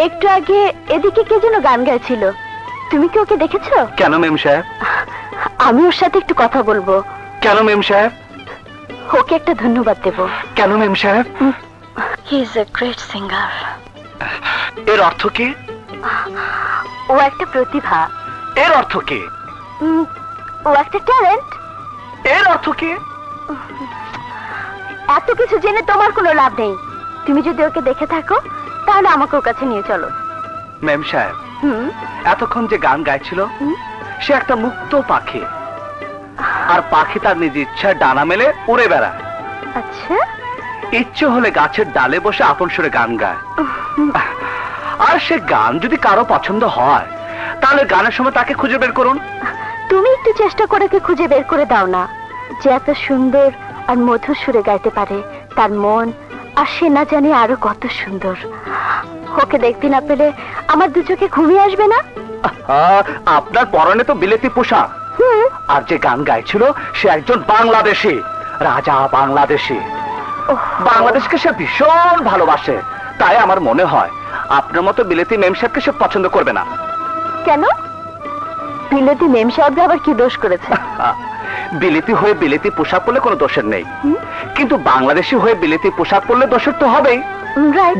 একটু আগে এদিকে কে যেন গান গাইছিল, তুমি কি ওকে দেখেছো? কেন মেম সাহেব? আমি ওর সাথে একটু কথা বলবো। কেন মেম সাহেব? ওকে একটা ধন্যবাদ দেব। কেন মেম সাহেব? He is a great singer. এর অর্থ কি? ও একটা প্রতিভা। এর অর্থ কি? ও একটা ট্যালেন্ট। এর অর্থ কি? এত কিছু জেনে তোমার কোনো লাভ নেই। তুমি যদি ওকে দেখে থাকো তাহলে আমাকে ওর কাছে নিয়ে চলো। মেম সাহেব, এতক্ষণ যে গান গাইছিল সে একটা মুক্ত পাখি, আর পাখি তার নিজ ইচ্ছা ডানা মেলে উড়ে বেড়ায়। আচ্ছা, ইচ্ছে হলে গাছের ডালে বসে আপন সুরে গান গায়। আর সে গান যদি কারো পছন্দ হয় তাহলে গানের সময় তাকে খুঁজে বের করুন। তুমি একটু চেষ্টা করে ওকে খুঁজে বের করে দাও না, যে এত সুন্দর আর মধুর সুরে গাইতে পারে। তার মন আর সে না জানি আরো কত সুন্দর। ওকে দেখতে না পেলে আমার দু চোখে ঘুমিয়ে আসবে না? আপনার পরনে তো বিলেতি পোশাক, আর যে গান গাইছিল সে একজন বাংলাদেশী রাজা, বাংলাদেশী। বাংলাদেশকে সে ভীষণ ভালোবাসে। তাই আমার মনে হয় আপনার মতো বিলেতি মেম সাহেবকে সে পছন্দ করবে না। কেন? বিলেতি মেম সাহেব আবার কি দোষ করেছে? বিলেতি হয়ে বিলেতি পোশাক পরলে কোনো দোষের নেই, কিন্তু বাংলাদেশী হয়ে বিলেতি পোশাক পরলে দোষের তো হবেই। রাইট।